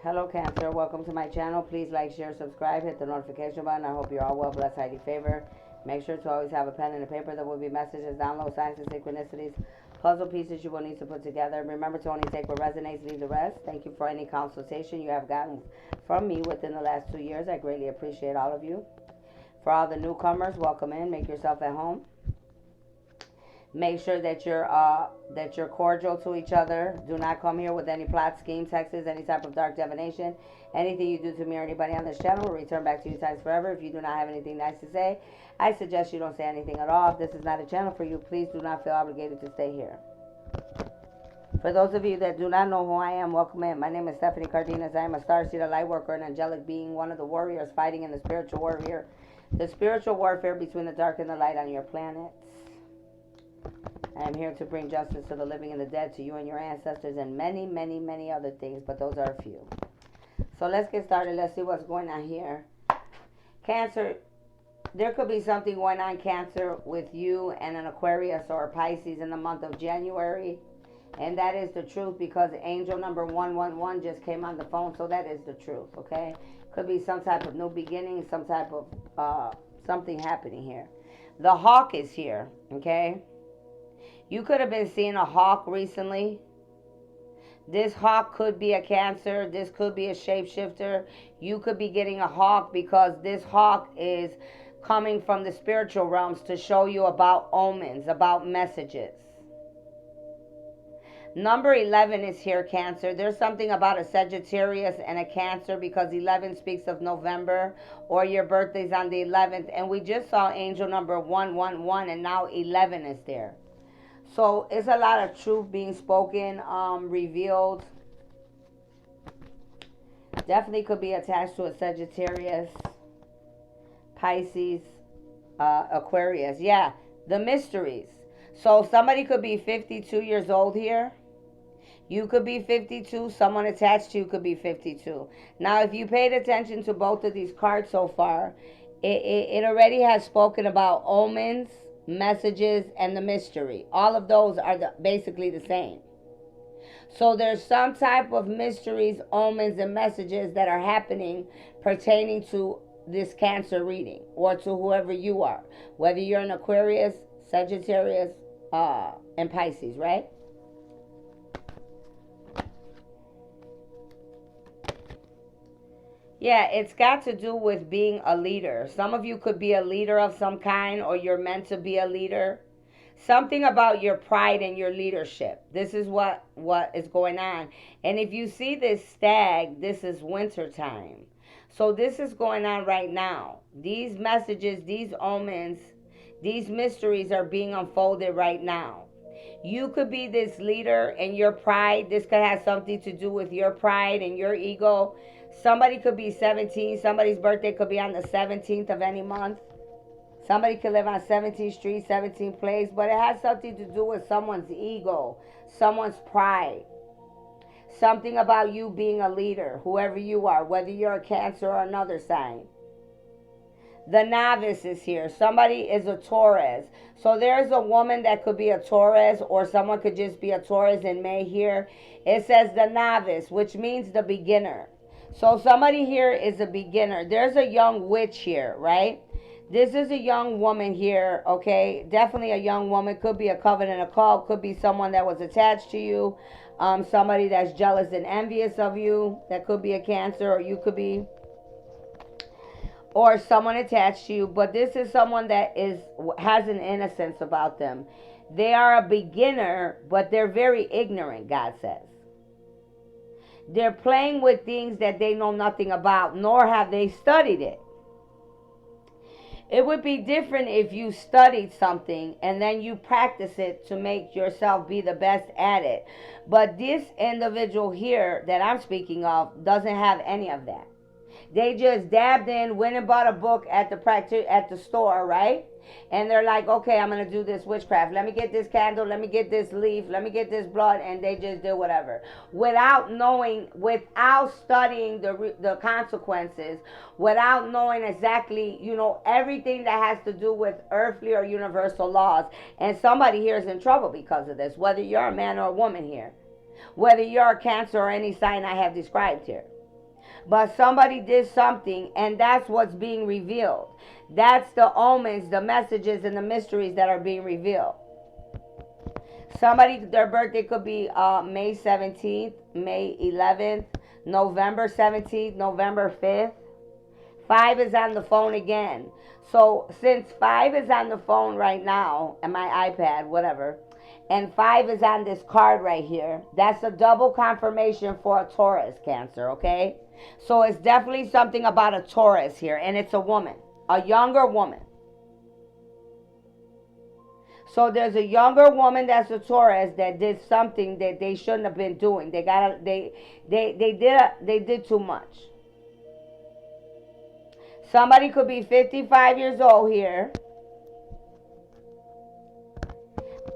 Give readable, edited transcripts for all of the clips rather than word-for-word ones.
Hello Cancer, welcome to my channel. Please like, share, subscribe, hit the notification button. I hope you're all well, blessed, highly favored. Make sure to always have a pen and a paper. There will be messages, download signs and synchronicities, puzzle pieces you will need to put together. Remember to only take what resonates, leave the rest. Thank you for any consultation you have gotten from me within the last 2 years. I greatly appreciate all of you. For all the newcomers, welcome in. Make yourself at home. Make sure that you're cordial to each other. Do not come here with any plot, scheme, texts, any type of dark divination. Anything you do to me or anybody on this channel will return back to you times forever. If you do not have anything nice to say, I suggest you don't say anything at all. If this is not a channel for you, please do not feel obligated to stay here. For those of you that do not know who I am, welcome in. My name is Stephanie Cardenas. I am a starseed, light worker, an angelic being, one of the warriors fighting in the spiritual warfare. The spiritual warfare between the dark and the light on your planet. I am here to bring justice to the living and the dead, to you and your ancestors, and many, many, many other things, but those are a few. So let's get started. Let's see what's going on here. Cancer, there could be something going on, Cancer, with you and an Aquarius or a Pisces in the month of January. And that is the truth, because angel number 111 just came on the phone, so that is the truth, okay? Could be some type of new beginning, some type of something happening here. The hawk is here, okay? You could have been seeing a hawk recently. This hawk could be a Cancer. This could be a shapeshifter. You could be getting a hawk because this hawk is coming from the spiritual realms to show you about omens, about messages. Number 11 is here, Cancer. There's something about a Sagittarius and a Cancer, because 11 speaks of November, or your birthday's on the 11th. And we just saw angel number 111, and now 11 is there. So it's a lot of truth being spoken, revealed. Definitely could be attached to a Sagittarius, Pisces, Aquarius. Yeah, the mysteries. So somebody could be 52 years old here. You could be 52. Someone attached to you could be 52. Now, if you paid attention to both of these cards so far, it already has spoken about omens, messages, and the mystery. All of those are basically the same. So there's some type of mysteries, omens, and messages that are happening pertaining to this Cancer reading, or to whoever you are, whether you're an Aquarius, Sagittarius, and Pisces, right? Yeah, it's got to do with being a leader. Some of you could be a leader of some kind, or you're meant to be a leader. Something about your pride and your leadership. This is what is going on. And if you see this stag, this is winter time. So this is going on right now. These messages, these omens, these mysteries are being unfolded right now. You could be this leader and your pride. This could have something to do with your pride and your ego. Somebody could be 17. Somebody's birthday could be on the 17th of any month. Somebody could live on 17th Street, 17th Place. But it has something to do with someone's ego, someone's pride. Something about you being a leader, whoever you are, whether you're a Cancer or another sign. The novice is here. Somebody is a Taurus. So there's a woman that could be a Taurus, or someone could just be a Taurus in May here. It says the novice, which means the beginner. So somebody here is a beginner. There's a young witch here, right? This is a young woman here, okay? Definitely a young woman. Could be a coven, a cult. Could be someone that was attached to you. Somebody that's jealous and envious of you. That could be a Cancer, or you could be, or someone attached to you. But this is someone that has an innocence about them. They are a beginner, but they're very ignorant, God says. They're playing with things that they know nothing about, nor have they studied it. It would be different if you studied something and then you practice it to make yourself be the best at it. But this individual here that I'm speaking of doesn't have any of that. They just dabbed in, went and bought a book at the store, right? And they're like, okay, I'm going to do this witchcraft. Let me get this candle. Let me get this leaf. Let me get this blood. And they just did whatever. Without knowing, without studying the consequences, without knowing exactly, everything that has to do with earthly or universal laws. And somebody here is in trouble because of this, whether you're a man or a woman here. Whether you're a Cancer or any sign I have described here. But somebody did something, and that's what's being revealed. That's the omens, the messages, and the mysteries that are being revealed. Somebody, their birthday could be May 17th, May 11th, November 17th, November 5th. 5 is on the phone again. So since 5 is on the phone right now, and my iPad, whatever, and 5 is on this card right here, that's a double confirmation for a Taurus, Cancer, okay? So it's definitely something about a Taurus here, and it's a woman, a younger woman. So there's a younger woman that's a Taurus that did something that they shouldn't have been doing. They did too much. Somebody could be 55 years old here.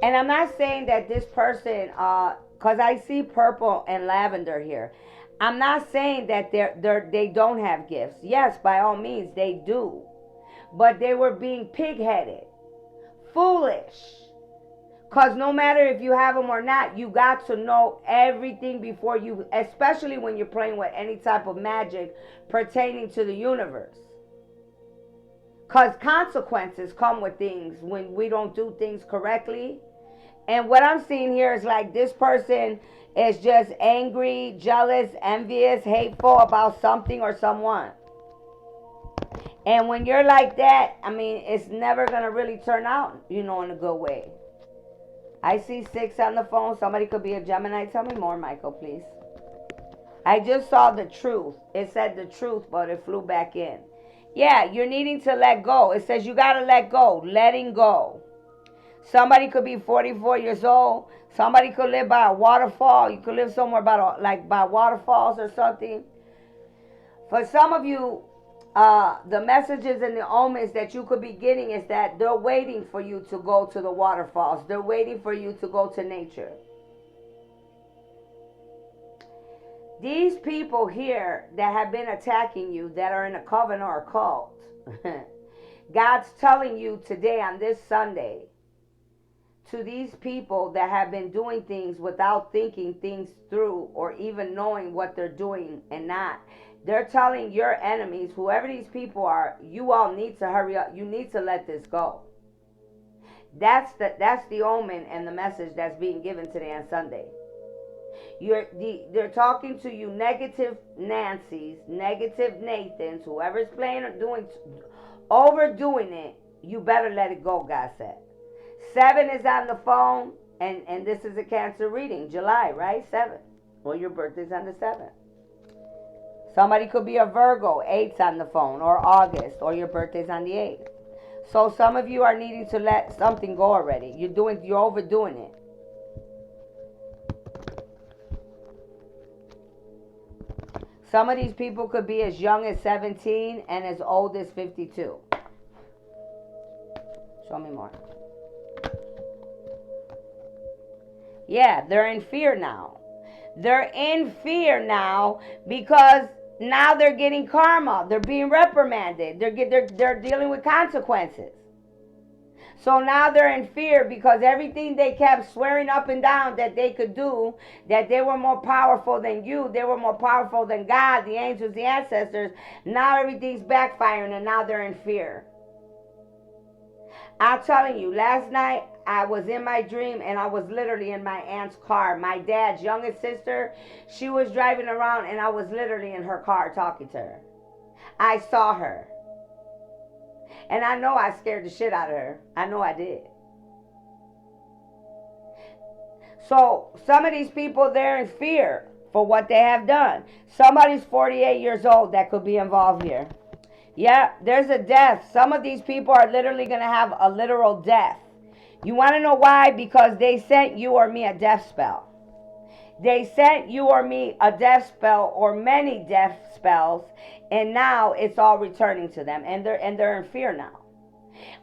And I'm not saying that this person, because I see purple and lavender here. I'm not saying that they don't have gifts. Yes, by all means, they do. But they were being pig-headed, foolish. Because no matter if you have them or not, you got to know everything before you, especially when you're playing with any type of magic pertaining to the universe. Because consequences come with things when we don't do things correctly. And what I'm seeing here is like this person is just angry, jealous, envious, hateful about something or someone. And when you're like that, I mean, it's never going to really turn out, in a good way. I see 6 on the phone. Somebody could be a Gemini. Tell me more, Michael, please. I just saw the truth. It said the truth, but it flew back in. Yeah, you're needing to let go. It says you got to let go. Letting go. Somebody could be 44 years old. Somebody could live by a waterfall. You could live somewhere by waterfalls or something. For some of you, the messages and the omens that you could be getting is that they're waiting for you to go to the waterfalls. They're waiting for you to go to nature. These people here that have been attacking you, that are in a coven or a cult, God's telling you today on this Sunday, to these people that have been doing things without thinking things through or even knowing what they're doing and not. They're telling your enemies, whoever these people are, you all need to hurry up. You need to let this go. That's the omen and the message that's being given today on Sunday. They're talking to you negative Nancy's, negative Nathan's, whoever's playing or overdoing it, you better let it go, God said. 7 is on the phone, and this is a Cancer reading, July, right? 7. Well, your birthday's on the 7th. Somebody could be a Virgo, 8's on the phone, or August, or your birthday's on the 8th. So some of you are needing to let something go already. You're overdoing it. Some of these people could be as young as 17 and as old as 52. Show me more. Yeah, they're in fear now. They're in fear now because now they're getting karma. They're being reprimanded. They're dealing with consequences. So now they're in fear because everything they kept swearing up and down that they could do, that they were more powerful than you, they were more powerful than God, the angels, the ancestors, now everything's backfiring and now they're in fear. I'm telling you, last night I was in my dream and I was literally in my aunt's car. My dad's youngest sister, she was driving around and I was literally in her car talking to her. I saw her. And I know I scared the shit out of her. I know I did. So some of these people, they're in fear for what they have done. Somebody's 48 years old that could be involved here. Yeah, there's a death. Some of these people are literally going to have a literal death. You want to know why? Because they sent you or me a death spell. They sent you or me a death spell or many death spells, and now it's all returning to them, and they're in fear now.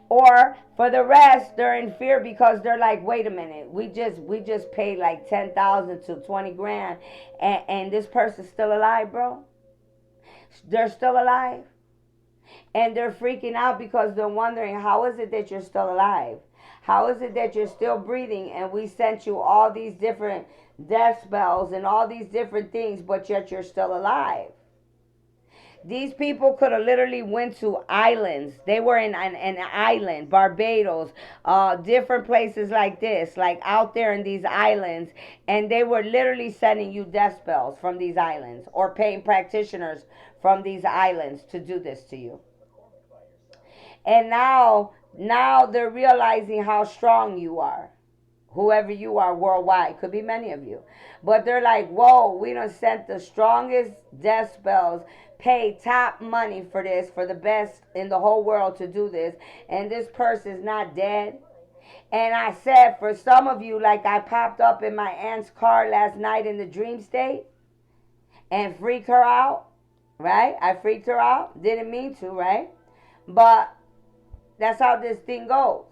Or for the rest, they're in fear because they're like, wait a minute, we just paid like 10,000 to 20 grand, and this person's still alive, bro. They're still alive, and they're freaking out because they're wondering, how is it that you're still alive? How is it that you're still breathing? And we sent you all these different death spells and all these different things, but yet you're still alive. These people could have literally went to islands. They were in an island, Barbados, different places like this, like out there in these islands, and they were literally sending you death spells from these islands or paying practitioners from these islands to do this to you. And now they're realizing how strong you are, whoever you are worldwide, could be many of you, but they're like, whoa, we done sent the strongest death spells, pay top money for this, for the best in the whole world to do this, and this person is not dead. And I said, for some of you, like I popped up in my aunt's car last night in the dream state and freaked her out, right? I freaked her out, didn't mean to, right? But that's how this thing goes.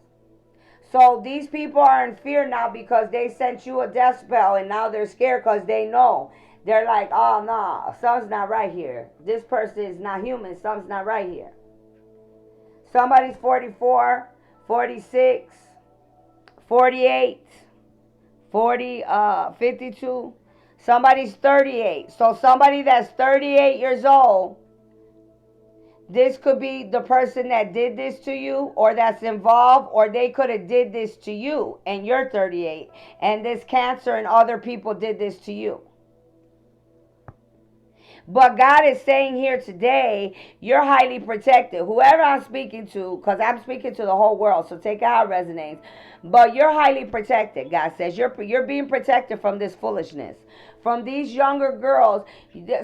So these people are in fear now because they sent you a death spell, and now they're scared because they know. They're like, oh no, something's not right here. This person is not human. Something's not right here. Somebody's 44, 46, 48, 52. Somebody's 38. So somebody that's 38 years old, this could be the person that did this to you or that's involved, or they could have did this to you and you're 38, and this cancer and other people did this to you. But God is saying here today, you're highly protected. Whoever I'm speaking to, because I'm speaking to the whole world, so take it how it resonates. But you're highly protected, God says. You're being protected from this foolishness. From these younger girls.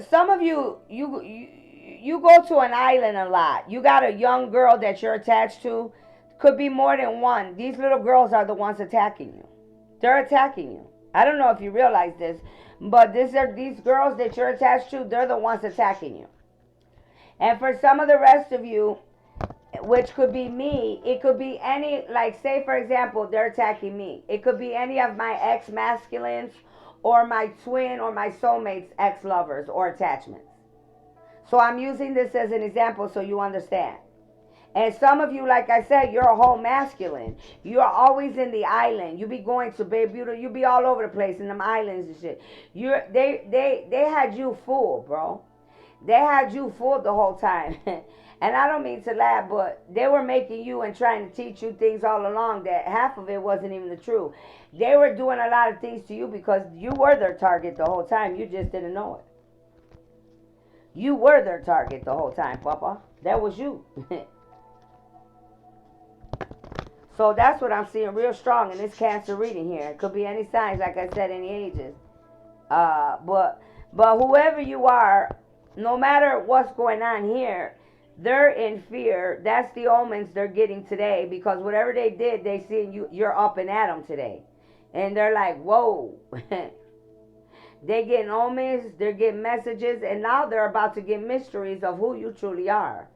Some of you go to an island a lot. You got a young girl that you're attached to. Could be more than one. These little girls are the ones attacking you. They're attacking you. I don't know if you realize this, but these girls that you're attached to, they're the ones attacking you. And for some of the rest of you, which could be me, it could be any, like say for example, they're attacking me. It could be any of my ex-masculines or my twin or my soulmates, ex-lovers or attachments. So I'm using this as an example so you understand. And some of you, like I said, you're a whole masculine. You're always in the island. You be going to Bay Beauty. You be all over the place in them islands and shit. They had you fooled, bro. They had you fooled the whole time. And I don't mean to laugh, but they were making you and trying to teach you things all along that half of it wasn't even the truth. They were doing a lot of things to you because you were their target the whole time. You just didn't know it. You were their target the whole time, Papa. That was you. So that's what I'm seeing real strong in this Cancer reading here. It could be any signs, like I said, any ages. But whoever you are, no matter what's going on here, they're in fear. That's the omens they're getting today, because whatever they did, they see you're up and at them today. And they're like, whoa. They're getting omens, they're getting messages, and now they're about to get mysteries of who you truly are.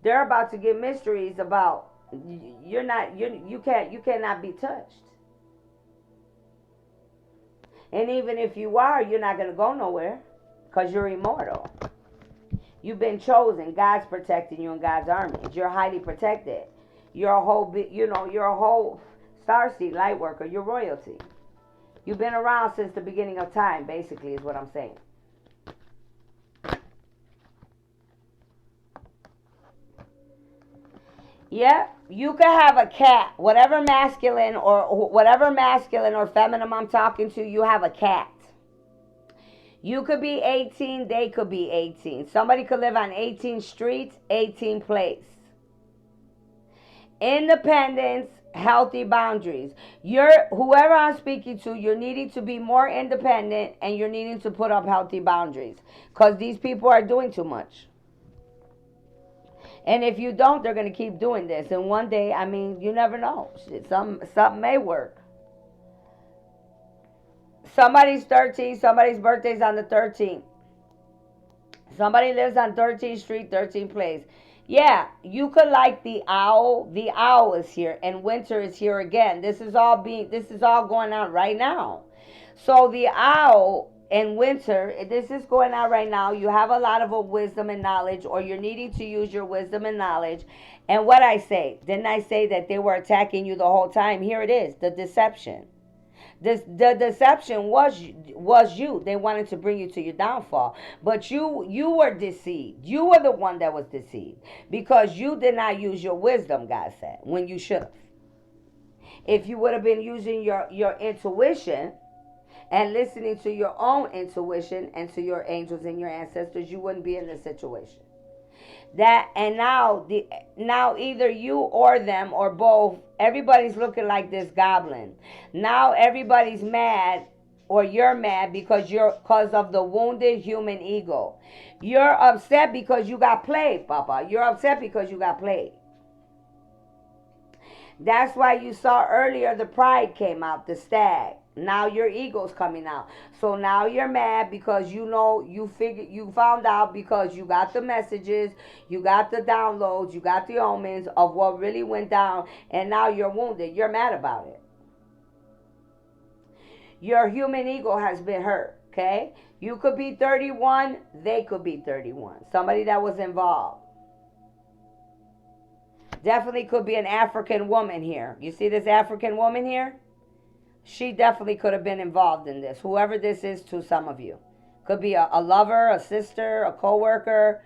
They're about to get mysteries about you cannot be touched. And even if you are, you're not going to go nowhere because you're immortal. You've been chosen. God's protecting you in God's army. You're highly protected. You're a whole starseed light worker. You're royalty. You've been around since the beginning of time, basically, is what I'm saying. Yeah, you could have a cat. Whatever masculine or feminine I'm talking to, you have a cat. You could be 18, they could be 18. Somebody could live on 18 streets, 18 place. Independence, healthy boundaries. Whoever I'm speaking to, you're needing to be more independent and you're needing to put up healthy boundaries because these people are doing too much. And if you don't, they're going to keep doing this. And one day, I mean, you never know. Something may work. Somebody's 13. Somebody's birthday's on the 13th. Somebody lives on 13th Street, 13th Place. Yeah, you could like the owl. The owl is here, and winter is here again. This is all going on right now. So the owl and winter, this is going on right now. You have a lot of wisdom and knowledge, or you're needing to use your wisdom and knowledge. And what I say, didn't I say that they were attacking you the whole time? Here it is, the deception. The deception was you. They wanted to bring you to your downfall, but you were deceived. You were the one that was deceived because you did not use your wisdom. God said when you should have. If you would have been using your intuition and listening to your own intuition and to your angels and your ancestors, you wouldn't be in this situation. That and now either you or them or both, everybody's looking like this goblin. Now everybody's mad or you're mad because of the wounded human ego. You're upset because you got played, Papa. You're upset because you got played. That's why you saw earlier the pride came out, the stag. Now your ego's coming out. So now you're mad because you found out because you got the messages, you got the downloads, you got the omens of what really went down, and now you're wounded. You're mad about it. Your human ego has been hurt, okay? You could be 31, they could be 31. Somebody that was involved. Definitely could be an African woman here. You see this African woman here? She definitely could have been involved in this. Whoever this is to some of you. Could be a lover, a sister, a co-worker,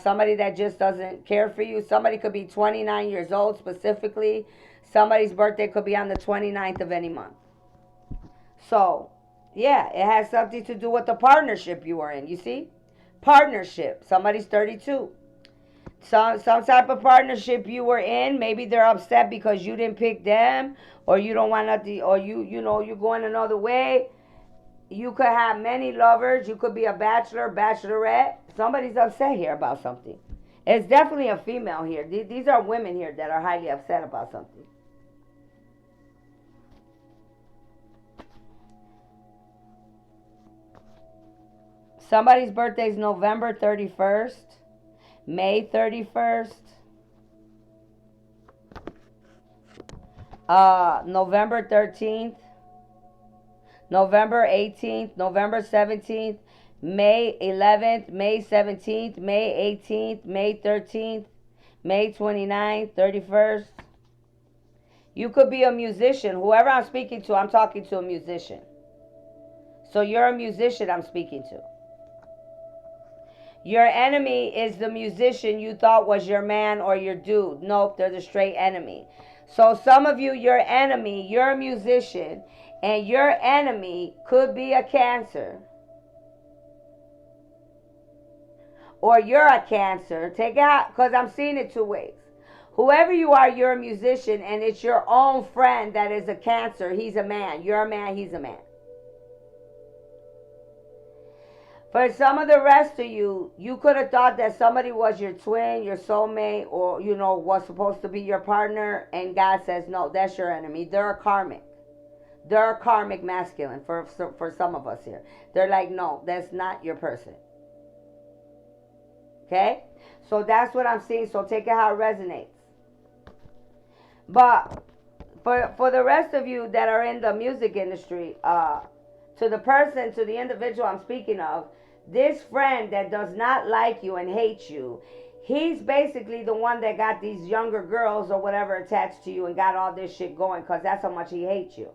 somebody that just doesn't care for you. Somebody could be 29 years old specifically. Somebody's birthday could be on the 29th of any month. So, yeah, it has something to do with the partnership you were in. You see? Partnership. Somebody's 32. Some type of partnership you were in. Maybe they're upset because you didn't pick them, or you don't want nothing, or you're going another way. You could have many lovers. You could be a bachelor, bachelorette. Somebody's upset here about something. It's definitely a female here. These are women here that are highly upset about something. Somebody's birthday is November 31st. May 31st, November 13th, November 18th, November 17th, May 11th, May 17th, May 18th, May 13th, May 29th, 31st. You could be a musician. Whoever I'm speaking to, I'm talking to a musician. So you're a musician I'm speaking to. Your enemy is the musician you thought was your man or your dude. Nope, they're the straight enemy. So some of you, your enemy, you're a musician, and your enemy could be a Cancer. Or you're a Cancer. Take it out, because I'm seeing it two ways. Whoever you are, you're a musician, and it's your own friend that is a Cancer. He's a man. You're a man, he's a man. For some of the rest of you, you could have thought that somebody was your twin, your soulmate, or, was supposed to be your partner. And God says, no, that's your enemy. They're a karmic. They're a karmic masculine for some of us here. They're like, no, that's not your person. Okay? So that's what I'm seeing. So take it how it resonates. But for the rest of you that are in the music industry, to the individual I'm speaking of, this friend that does not like you and hates you, he's basically the one that got these younger girls or whatever attached to you and got all this shit going, because that's how much he hates you.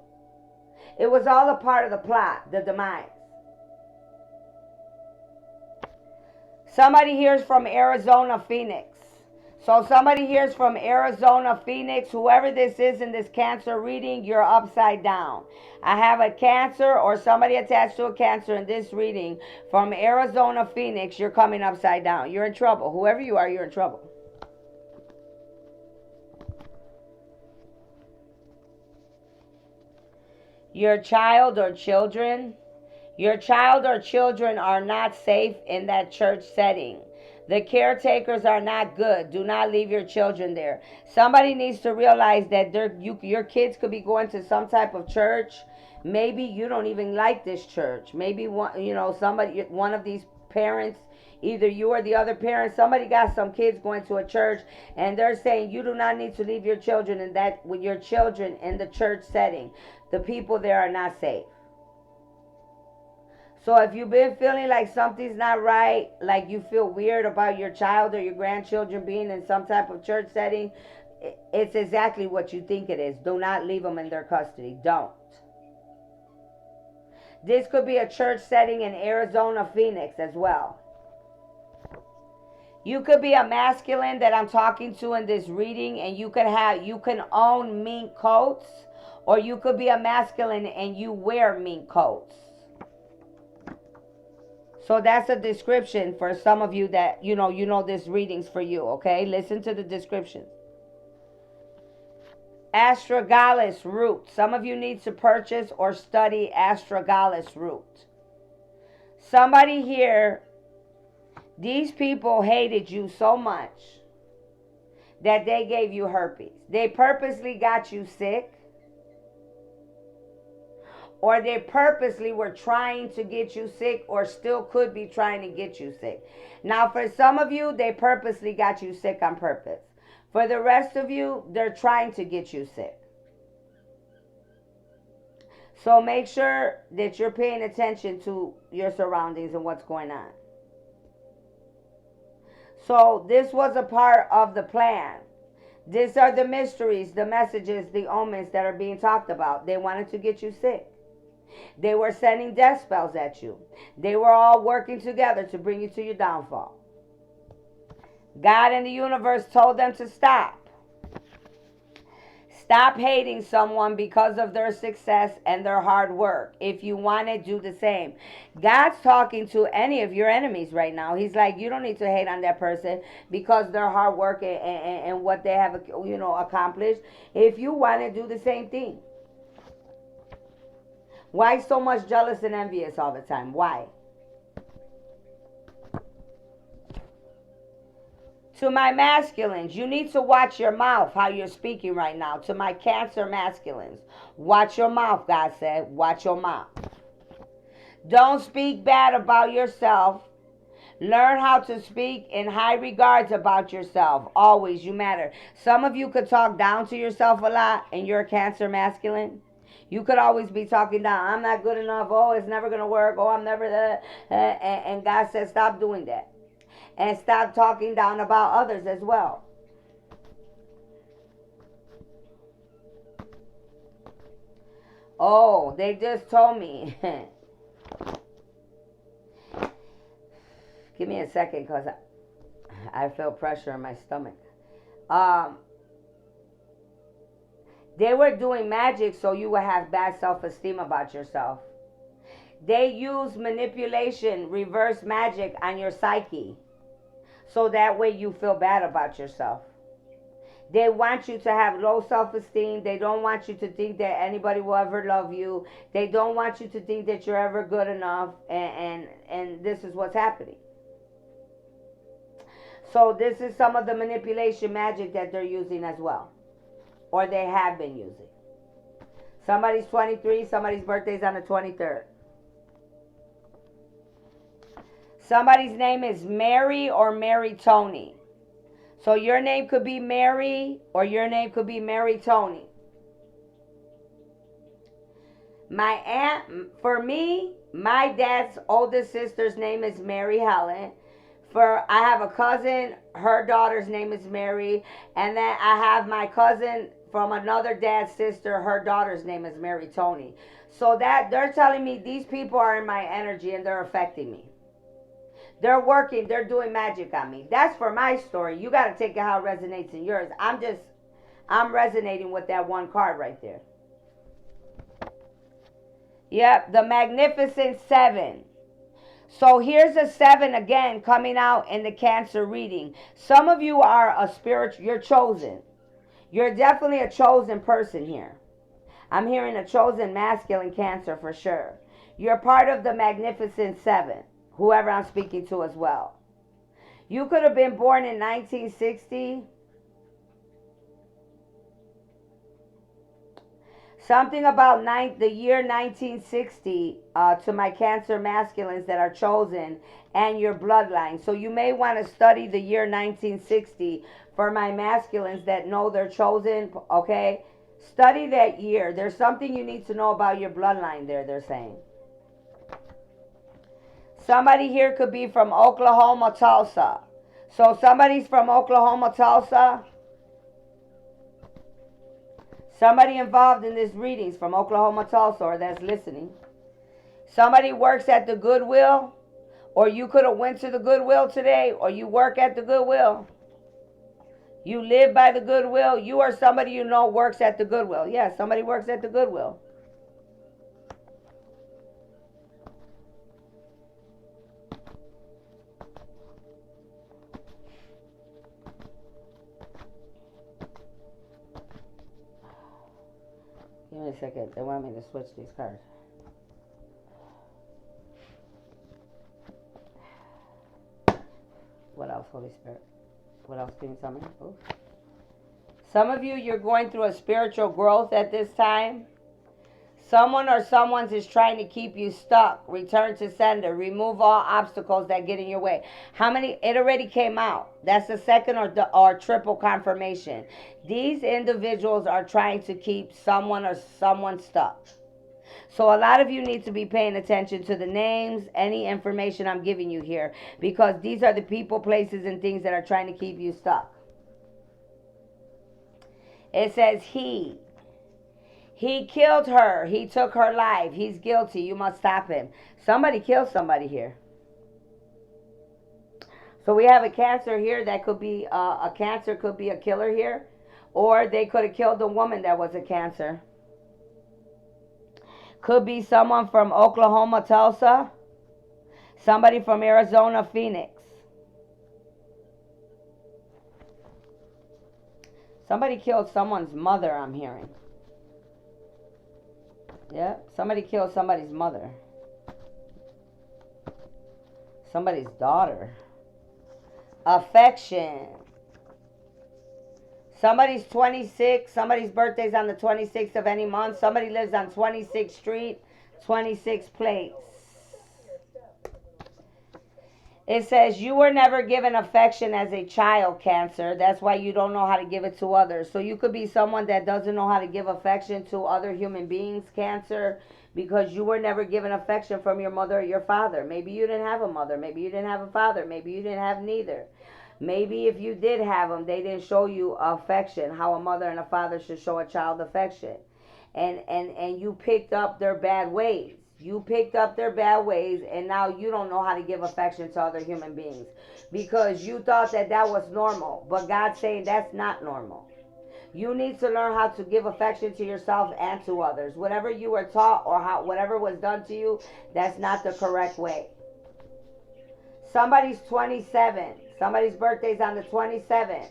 It was all a part of the plot, the demise. Somebody hears from Arizona, Phoenix. So somebody hears from Arizona, Phoenix. Whoever this is in this Cancer reading, you're upside down. I have a Cancer or somebody attached to a Cancer in this reading from Arizona, Phoenix. You're coming upside down. You're in trouble. Whoever you are, you're in trouble. Your child or children are not safe in that church setting. The caretakers are not good. Do not leave your children there. Somebody needs to realize that your kids could be going to some type of church. Maybe you don't even like this church. Maybe one of these parents, either you or the other parent, somebody got some kids going to a church, and they're saying you do not need to leave your children in the church setting. The people there are not safe. So if you've been feeling like something's not right, like you feel weird about your child or your grandchildren being in some type of church setting, it's exactly what you think it is. Do not leave them in their custody. Don't. This could be a church setting in Arizona, Phoenix as well. You could be a masculine that I'm talking to in this reading, and you can own mink coats, or you could be a masculine and you wear mink coats. So that's a description for some of you that you know this reading's for you, okay? Listen to the description. Astragalus root. Some of you need to purchase or study astragalus root. Somebody here, these people hated you so much that they gave you herpes. They purposely got you sick, or they purposely were trying to get you sick, or still could be trying to get you sick. Now, for some of you, they purposely got you sick on purpose. For the rest of you, they're trying to get you sick. So make sure that you're paying attention to your surroundings and what's going on. So this was a part of the plan. These are the mysteries, the messages, the omens that are being talked about. They wanted to get you sick. They were sending death spells at you. They were all working together to bring you to your downfall. God and the universe told them to stop. Stop hating someone because of their success and their hard work. If you want to do the same. God's talking to any of your enemies right now. He's like, you don't need to hate on that person because their hard work and what they have, accomplished. If you want to do the same thing. Why so much jealous and envious all the time? Why? To my masculines, you need to watch your mouth, how you're speaking right now. To my Cancer masculines, watch your mouth, God said. Watch your mouth. Don't speak bad about yourself. Learn how to speak in high regards about yourself. Always, you matter. Some of you could talk down to yourself a lot, and you're a Cancer masculine. You could always be talking down. I'm not good enough. Oh, it's never going to work. Oh, I'm never that. And God said, stop doing that. And stop talking down about others as well. Oh, they just told me. Give me a second because I feel pressure in my stomach. They were doing magic so you would have bad self-esteem about yourself. They use manipulation, reverse magic on your psyche. So that way you feel bad about yourself. They want you to have low self-esteem. They don't want you to think that anybody will ever love you. They don't want you to think that you're ever good enough. And this is what's happening. So this is some of the manipulation magic that they're using as well. Or they have been using. Somebody's 23. Somebody's birthday's on the 23rd. Somebody's name is Mary or Mary Tony. So your name could be Mary or your name could be Mary Tony. My aunt, for me, my dad's oldest sister's name is Mary Helen. I have a cousin, her daughter's name is Mary. And then I have my cousin from another dad's sister, her daughter's name is Mary Tony. So that they're telling me these people are in my energy and they're affecting me. They're working. They're doing magic on me. That's for my story. You got to take it how it resonates in yours. I'm resonating with that one card right there. Yep, the Magnificent Seven. So here's a 7 again coming out in the Cancer reading. Some of you are a spiritual, you're chosen. You're definitely a chosen person here. I'm hearing a chosen masculine Cancer for sure. You're part of the Magnificent Seven. Whoever I'm speaking to as well. You could have been born in 1960. Something about the year 1960 to my Cancer masculines that are chosen and your bloodline. So you may want to study the year 1960 for my masculines that know they're chosen, okay? Study that year. There's something you need to know about your bloodline there, they're saying. Somebody here could be from Oklahoma, Tulsa. So somebody's from Oklahoma, Tulsa. Somebody involved in this reading is from Oklahoma, Tulsa, or that's listening. Somebody works at the Goodwill, or you could have went to the Goodwill today, or you work at the Goodwill. You live by the Goodwill. You or somebody you know works at the Goodwill. Yeah, somebody works at the Goodwill. Give me a second. They want me to switch these cards. What else, Holy Spirit? What else can you tell me? Ooh. Some of you, you're going through a spiritual growth at this time. Someone or someone's is trying to keep you stuck. Return to sender. Remove all obstacles that get in your way. How many? It already came out. That's the second or triple confirmation. These individuals are trying to keep someone or someone stuck. So a lot of you need to be paying attention to the names, any information I'm giving you here, because these are the people, places, and things that are trying to keep you stuck. It says he killed her. He took her life. He's guilty. You must stop him. Somebody killed somebody here. So we have a Cancer here. That could be a Cancer, could be a killer here. Or they could have killed a woman that was a Cancer. Could be someone from Oklahoma, Tulsa. Somebody from Arizona, Phoenix. Somebody killed someone's mother, I'm hearing. Yeah, somebody killed somebody's mother. Somebody's daughter. Affection. Somebody's 26. Somebody's birthday's on the 26th of any month. Somebody lives on 26th Street, 26th Place. It says you were never given affection as a child, Cancer. That's why you don't know how to give it to others. So you could be someone that doesn't know how to give affection to other human beings, Cancer, because you were never given affection from your mother or your father. Maybe you didn't have a mother. Maybe you didn't have a father. Maybe you didn't have neither. Maybe if you did have them, they didn't show you affection, how a mother and a father should show a child affection. And you picked up their bad ways. You picked up their bad ways, and now you don't know how to give affection to other human beings because you thought that that was normal. But God's saying that's not normal. You need to learn how to give affection to yourself and to others. Whatever you were taught or whatever was done to you, that's not the correct way. Somebody's 27. Somebody's birthday's on the 27th.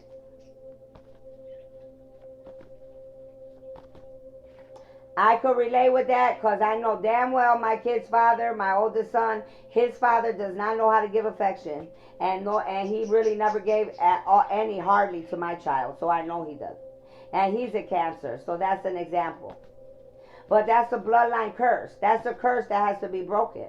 I could relate with that because I know damn well my kid's father, my oldest son, his father does not know how to give affection. And he really never gave any hardly to my child. So I know he does. And he's a Cancer. So that's an example. But that's a bloodline curse. That's a curse that has to be broken.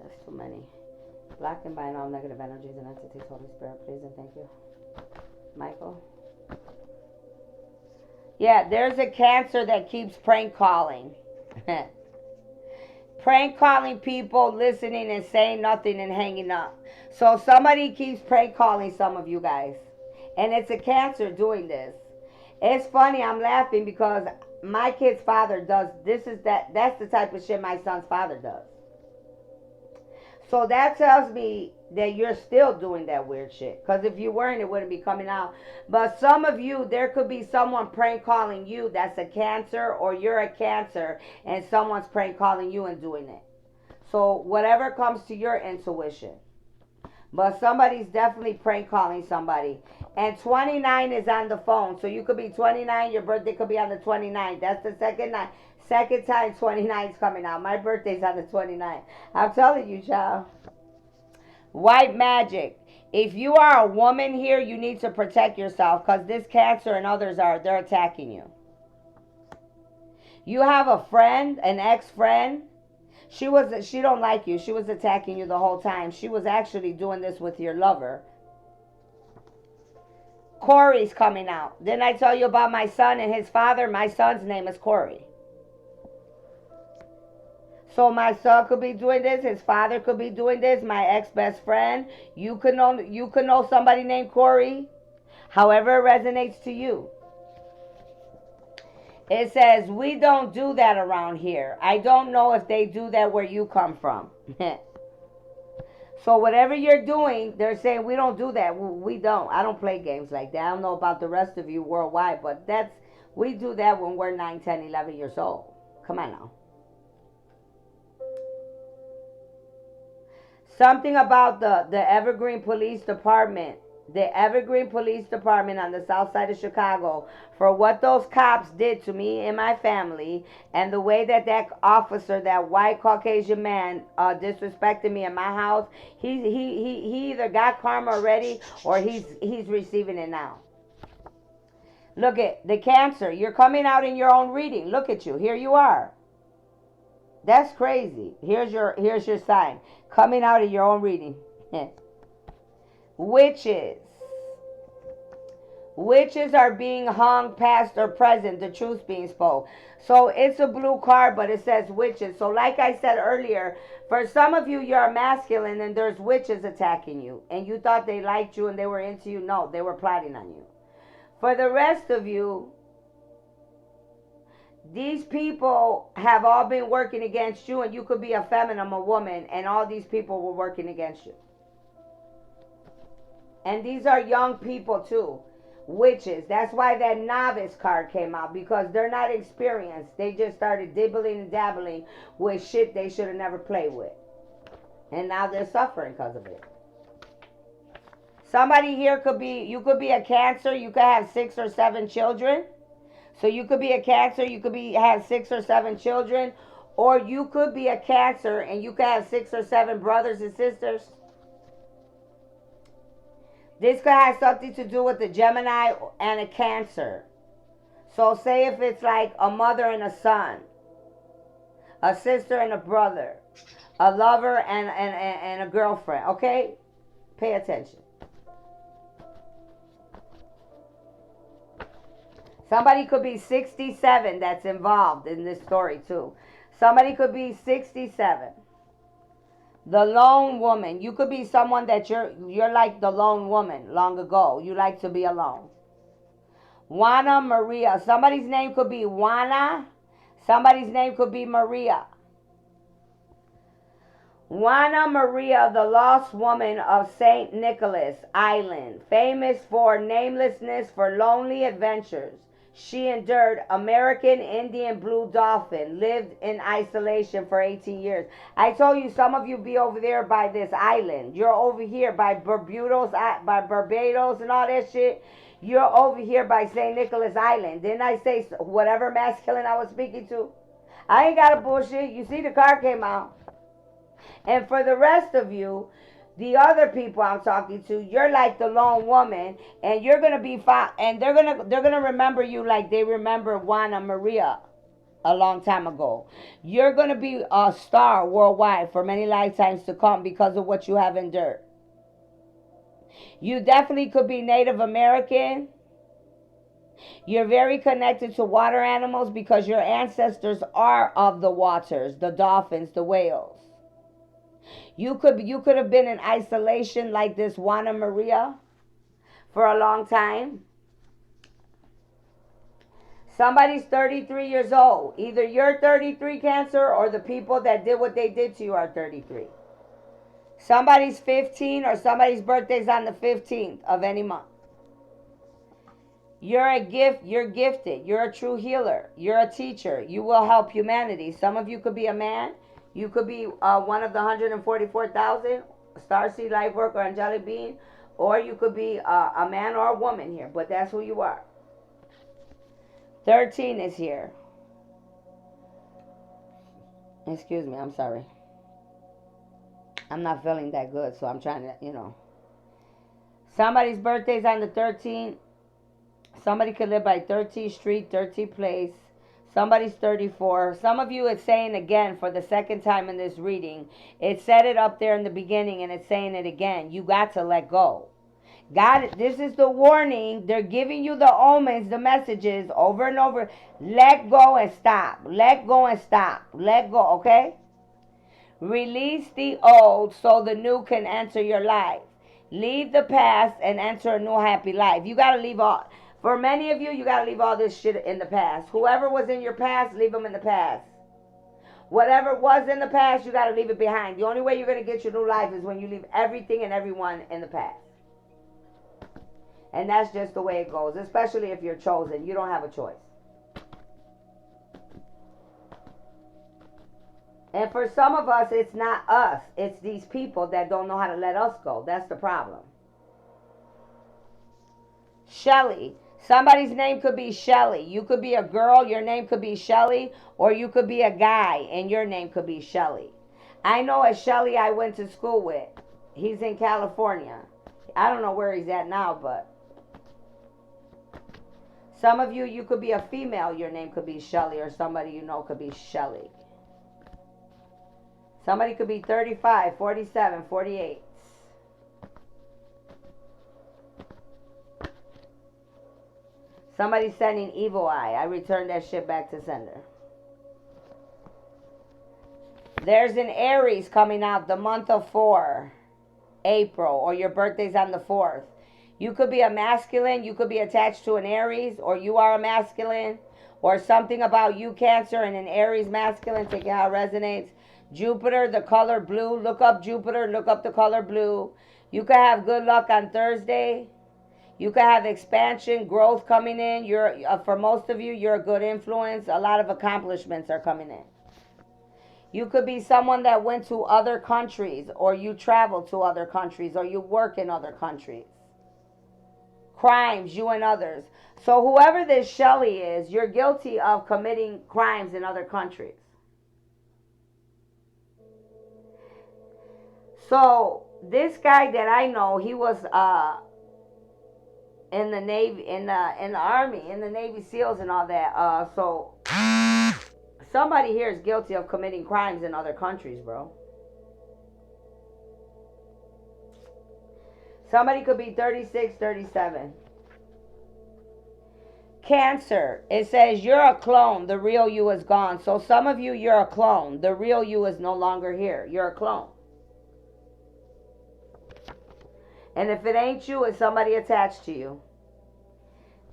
That's too many. Block and bind all negative energies and entities, Holy Spirit, please and thank you. Michael? Yeah, there's a Cancer that keeps prank calling. Prank calling people, listening and saying nothing and hanging up. So somebody keeps prank calling some of you guys. And it's a Cancer doing this. It's funny, I'm laughing because my kid's father does, that's the type of shit my son's father does. So that tells me that you're still doing that weird shit. Because if you weren't, it wouldn't be coming out. But some of you, there could be someone prank calling you that's a Cancer, or you're a Cancer and someone's prank calling you and doing it. So whatever comes to your intuition. But somebody's definitely prank calling somebody. And 29 is on the phone. So you could be 29, your birthday could be on the 29th. That's the second night. Second time 29 is coming out. My birthday's on the 29th. I'm telling you, child. White magic. If you are a woman here, you need to protect yourself because this Cancer and others they're attacking you. You have a friend, an ex-friend. She don't like you. She was attacking you the whole time. She was actually doing this with your lover. Corey's coming out. Didn't I tell you about my son and his father? My son's name is Corey. So my son could be doing this. His father could be doing this. My ex-best friend. You could know somebody named Corey. However it resonates to you. It says, we don't do that around here. I don't know if they do that where you come from. So whatever you're doing, they're saying we don't do that. We don't. I don't play games like that. I don't know about the rest of you worldwide, but we do that when we're 9, 10, 11 years old. Come on now. Something about the Evergreen Police Department. The Evergreen Police Department on the south side of Chicago, for what those cops did to me and my family, and the way that officer, that white Caucasian man, disrespected me in my house. He either got karma already, or he's receiving it now. Look at the Cancer. You're coming out in your own reading. Look at you. Here you are. That's crazy. Here's your sign. Coming out in your own reading. Witches. Witches are being hung, past or present, the truth being spoke. So it's a blue card, but it says witches. So like I said earlier, for some of you, you're masculine and there's witches attacking you. And you thought they liked you and they were into you. No, they were plotting on you. For the rest of you, these people have all been working against you, and you could be a feminine, a woman, and all these people were working against you. And these are young people too, witches. That's why that novice card came out, because they're not experienced. They just started dibbling and dabbling with shit they should have never played with. And now they're suffering because of it. Somebody here you could be a Cancer, you could have 6 or 7 children. So you could be a Cancer, you could have 6 or 7 children, or you could be a Cancer and you could have 6 or 7 brothers and sisters. This could have something to do with a Gemini and a Cancer. So say if it's like a mother and a son, a sister and a brother, a lover and a girlfriend, okay? Pay attention. Somebody could be 67 that's involved in this story too. Somebody could be 67. The lone woman. You could be someone that you're like the lone woman long ago. You like to be alone. Juana Maria. Somebody's name could be Juana. Somebody's name could be Maria. Juana Maria, the lost woman of St. Nicholas Island, famous for namelessness, for lonely adventures. She endured American Indian blue dolphin, lived in isolation for 18 years. I told you some of you be over there by this island. You're over here by Barbados and all that shit. You're over here by St. Nicholas Island. Didn't I say whatever masculine I was speaking to? I ain't got a bullshit. You see the card came out. And for the rest of you, the other people I'm talking to, you're like the lone woman, and you're gonna be fine, and they're gonna remember you like they remember Juana Maria a long time ago. You're gonna be a star worldwide for many lifetimes to come because of what you have endured. You definitely could be Native American. You're very connected to water animals because your ancestors are of the waters, the dolphins, the whales. You could have been in isolation like this Juana Maria for a long time. Somebody's 33 years old. Either you're 33, Cancer, or the people that did what they did to you are 33. Somebody's 15, or somebody's birthday's on the 15th of any month. You're a gift. You're gifted. You're a true healer. You're a teacher. You will help humanity. Some of you could be a man. You could be one of the 144,000, Starseed, Lightwork, or Angelic Being, or you could be a man or a woman here, but that's who you are. 13 is here. Excuse me, I'm sorry. I'm not feeling that good, so I'm trying to, Somebody's birthday's on the 13th. Somebody could live by 13th Street, 13th Place. Somebody's 34. Some of you, it's saying again for the second time in this reading. It said it up there in the beginning, and it's saying it again. You got to let go. God, this is the warning. They're giving you the omens, the messages over and over. Let go and stop. Let go and stop. Let go, okay? Release the old so the new can enter your life. Leave the past and enter a new happy life. You got to leave all. For many of you, you got to leave all this shit in the past. Whoever was in your past, leave them in the past. Whatever was in the past, you got to leave it behind. The only way you're going to get your new life is when you leave everything and everyone in the past. And that's just the way it goes, especially if you're chosen. You don't have a choice. And for some of us, it's not us. It's these people that don't know how to let us go. That's the problem. Shelly. Somebody's name could be Shelly. You could be a girl, your name could be Shelly, or you could be a guy and your name could be Shelly. I know a Shelly I went to school with. He's in California. I don't know where he's at now, but some of you, you could be a female, your name could be Shelly, or somebody you know could be Shelly. Somebody could be 35, 47, 48. Somebody's sending evil eye. I returned that shit back to sender. There's an Aries coming out the month of 4, April, or your birthday's on the 4th. You could be a masculine, you could be attached to an Aries, or you are a masculine, or something about you, Cancer, and an Aries masculine. Take it how it resonates. Jupiter, the color blue. Look up Jupiter, look up the color blue. You could have good luck on Thursday. You could have expansion, growth coming in. You're for most of you, you're a good influence. A lot of accomplishments are coming in. You could be someone that went to other countries, or you travel to other countries, or you work in other countries. Crimes, you and others. So whoever this Shelly is, you're guilty of committing crimes in other countries. So this guy that I know, he was in the Navy, in the Army, in the Navy SEALs and all that. So somebody here is guilty of committing crimes in other countries, bro. Somebody could be 36, 37. Cancer, it says you're a clone. The real you is gone. So some of you, you're a clone. The real you is no longer here. You're a clone. And if it ain't you, it's somebody attached to you.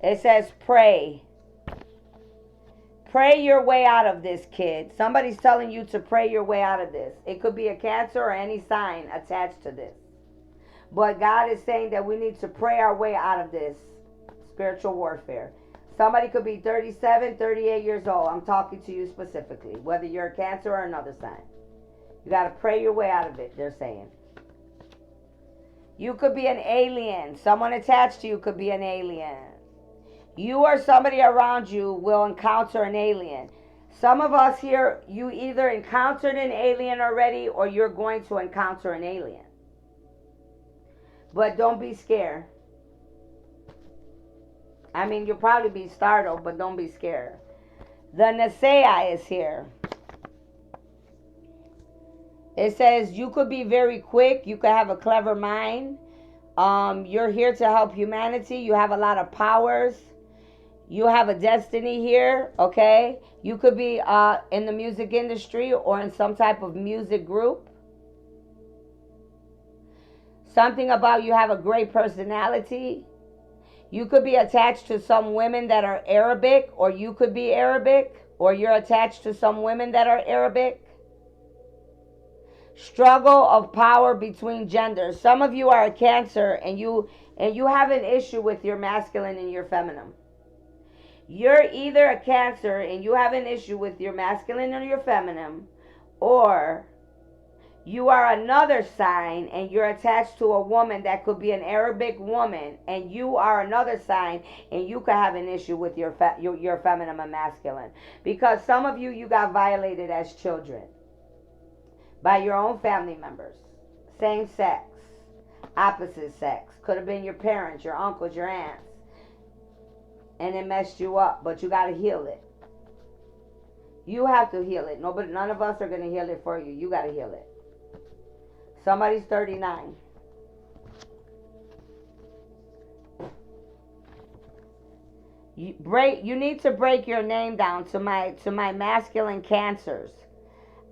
It says pray. Pray your way out of this, kid. Somebody's telling you to pray your way out of this. It could be a Cancer or any sign attached to this. But God is saying that we need to pray our way out of this spiritual warfare. Somebody could be 37, 38 years old. I'm talking to you specifically, whether you're a Cancer or another sign. You got to pray your way out of it, they're saying. You could be an alien. Someone attached to you could be an alien. You or somebody around you will encounter an alien. Some of us here, you either encountered an alien already or you're going to encounter an alien. But don't be scared. I mean, you'll probably be startled, but don't be scared. The Naseya is here. It says you could be very quick. You could have a clever mind. You're here to help humanity. You have a lot of powers. You have a destiny here, okay? You could be in the music industry or in some type of music group. Something about you have a great personality. You could be attached to some women that are Arabic, or you could be Arabic, or you're attached to some women that are Arabic. Struggle of power between genders. Some of you are a Cancer and you have an issue with your masculine and your feminine. You're either a Cancer and you have an issue with your masculine or your feminine, or you are another sign and you're attached to a woman that could be an Arabic woman, and you are another sign and you could have an issue with your feminine and masculine. Because some of you got violated as children by your own family members. Same sex, opposite sex. Could have been your parents, your uncles, your aunts. And it messed you up, but you got to heal it. You have to heal it. None of us are going to heal it for you. You got to heal it. Somebody's 39. You need to break your name down to my masculine Cancers.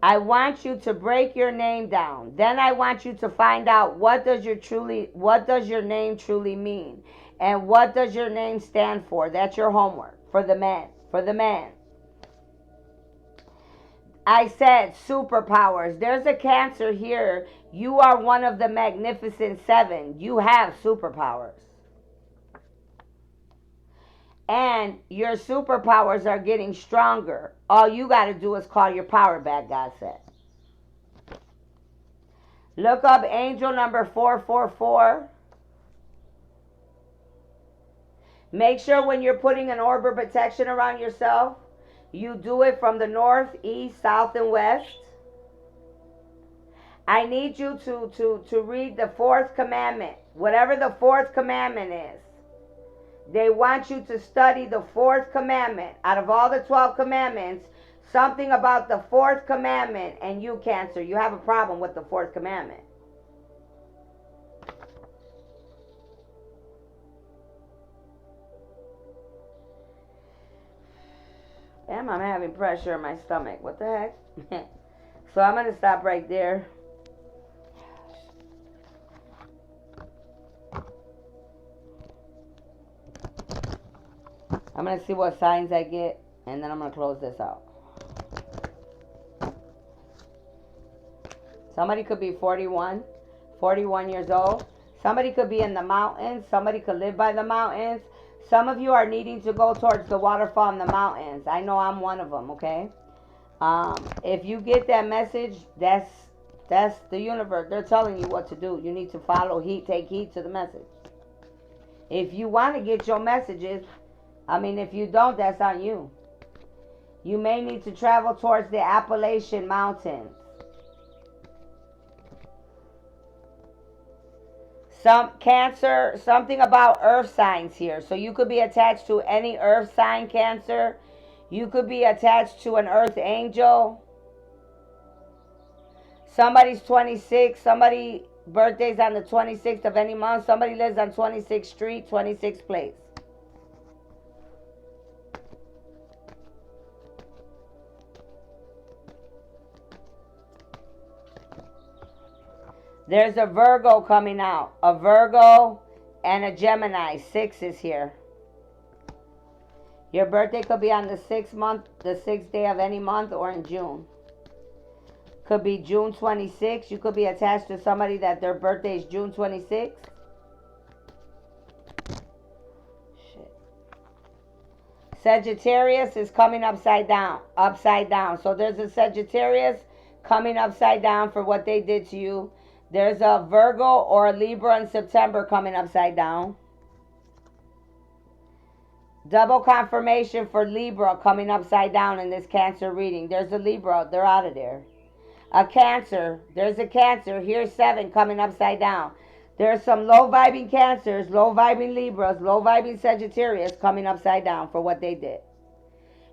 I want you to break your name down. Then I want you to find out what does your name truly mean. And what does your name stand for? That's your homework for the men. For the men. I said superpowers. There's a Cancer here. You are one of the Magnificent Seven. You have superpowers. And your superpowers are getting stronger. All you got to do is call your power back, God said. Look up angel number 444. Make sure when you're putting an orb of protection around yourself, you do it from the north, east, south, and west. I need you to read the fourth commandment. Whatever the fourth commandment is. They want you to study the fourth commandment. Out of all the 12 commandments, something about the fourth commandment, and you, Cancer, you have a problem with the fourth commandment. Damn, I'm having pressure in my stomach. What the heck? So I'm going to stop right there. I'm going to see what signs I get, and then I'm going to close this out. Somebody could be 41 years old. Somebody could be in the mountains. Somebody could live by the mountains. Some of you are needing to go towards the waterfall in the mountains. I know I'm one of them, okay? If you get that message, that's the universe. They're telling you what to do. You need to follow heed, take heed to the message. If you want to get your messages, if you don't, that's on you. You may need to travel towards the Appalachian Mountains. Some Cancer, something about earth signs here. So you could be attached to any earth sign, Cancer. You could be attached to an earth angel. Somebody's 26. Somebody birthday's on the 26th of any month. Somebody lives on 26th Street, 26th Place. There's a Virgo coming out. A Virgo and a Gemini. 6 is here. Your birthday could be on the 6th day of any month, or in June. Could be June 26th. You could be attached to somebody that their birthday is June 26th. Shit. Sagittarius is coming upside down. Upside down. So there's a Sagittarius coming upside down for what they did to you. There's a Virgo or a Libra in September coming upside down. Double confirmation for Libra coming upside down in this Cancer reading. There's a Libra. They're out of there. A Cancer. There's a Cancer. Here's 7 coming upside down. There's some low-vibing Cancers, low-vibing Libras, low-vibing Sagittarius coming upside down for what they did.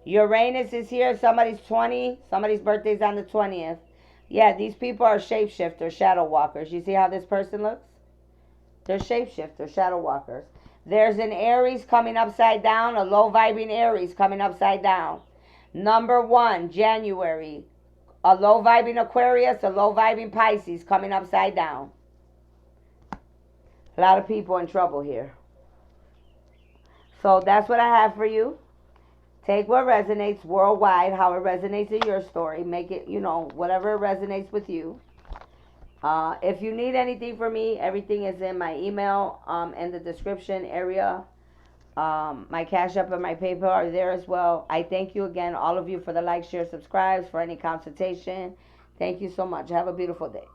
Uranus is here. Somebody's 20. Somebody's birthday's on the 20th. Yeah, these people are shapeshifters, shadow walkers. You see how this person looks? They're shapeshifters, shadow walkers. There's an Aries coming upside down, a low-vibing Aries coming upside down. Number 1, January. A low-vibing Aquarius, a low-vibing Pisces coming upside down. A lot of people in trouble here. So that's what I have for you. Take what resonates worldwide, how it resonates in your story. Make it, whatever resonates with you. If you need anything from me, everything is in my email in the description area. My Cash App and my PayPal are there as well. I thank you again, all of you, for the like, share, subscribes, for any consultation. Thank you so much. Have a beautiful day.